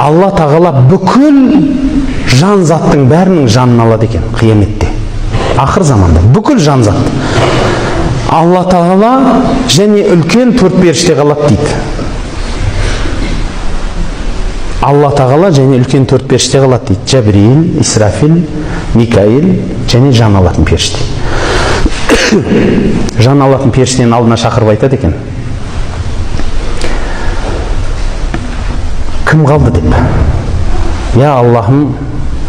Алла тағала бүкіл жан заттың бәрінің жанын алады екен қияметте. Ақыр заманда бүкіл жан зат. Алла тағала және үлкен 4 періште қалады дейді. Алла тағала және үлкен 4 періште қалады дейді. Жәбірейіл, Исрафил, Микаил және жан алатын періште. Жан алатын періштенің алдына шақырып айтады екен: кім қалды деп. Я Аллахым,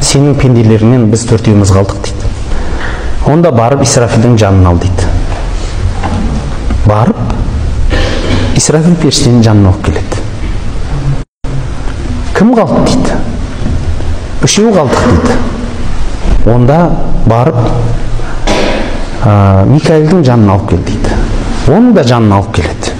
сенің пенделеріңнен біз 4-еуміз қалдық дейді. Онда барып Исрафилдің жанын ал дейді. Барып Исрафил періштенің жанын алып келеді. Кім қалды дейді. 3-еу қалдық дейді. Онда барып Микаилдің жанын алып кел дейді. Оның да жанын алып келеді.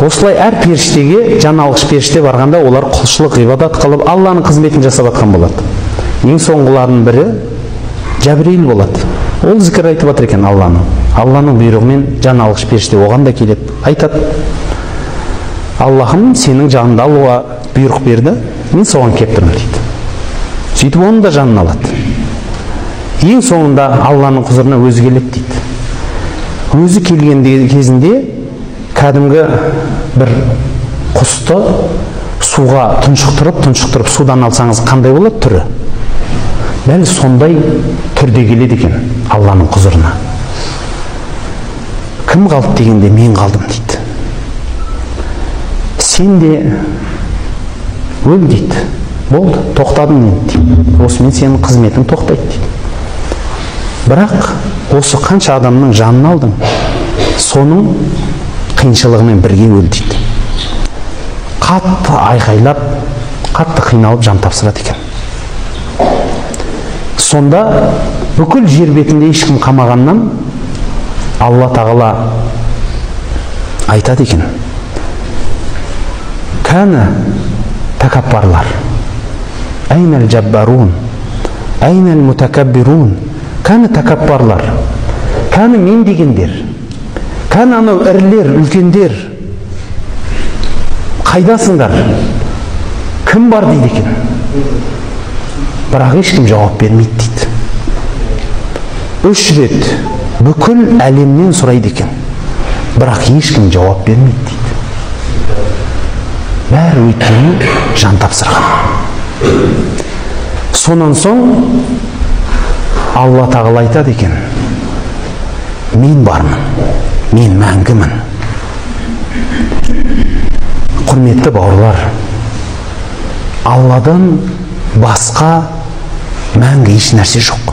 Осылай әр періштеге, жан алғыш періште барғанда, олар құлшылық, ғибадат қылып, Алланың қызметін жасап атқан болады. Ең соңғылардың бірі Жәбірейіл болады. Ол зікір айтып жатыр екен Алланың бұйрығымен жан алғыш періште оған да келеді. Айтады: Аллахым сенің жаныңды алуға бұйрық берді, мен соған келіп тұрмын дейді. Сөйтіп оның да жанын алады. Ең соңында Алланың құзырына өзі келеді дейді. Өзі келген кезінде кәдімгі бір құсты суға тұншықтырып судан алсаңыз қандай болады түрі? Дәл сондай түрде келеді екен Алланың құзырына. Кім қалды дегенде мен қалдым дейді. Сен де өл дейді. Болды, тоқтадым мен дейді. Осымен сенің қызметің тоқтайды дейді. Бірақ осы қанша адамның жанын алдың, соның қиыншылығымен бірге өл дейді. Қатты айқайлап, қатты қиналып жан тапсырады екен. Сонда бүкіл жер бетінде ешкім қамағаннан Алла тағала айтады екен: кәні тәкаппарлар, әйнәл жаббарун, әйнәл мутакаббирун. Кәні тәкаппарлар, кәні мен дегендер, кәні анау ірілер, үлкендер, қайдасыңдар? Кім бар дейді екен. Бірақ ешкім жауап бермейді дейді. 3 рет бүкіл әлемнен сұрайды екен. Бірақ ешкім жауап бермейді дейді. Бәрі өйткені жан тапсырған. Сонан соң Алла тағала айтады екен: мен бармын, мен мәңгімін. Құрметті бауырлар, Алладан басқа мәңгі еш нәрсе жоқ.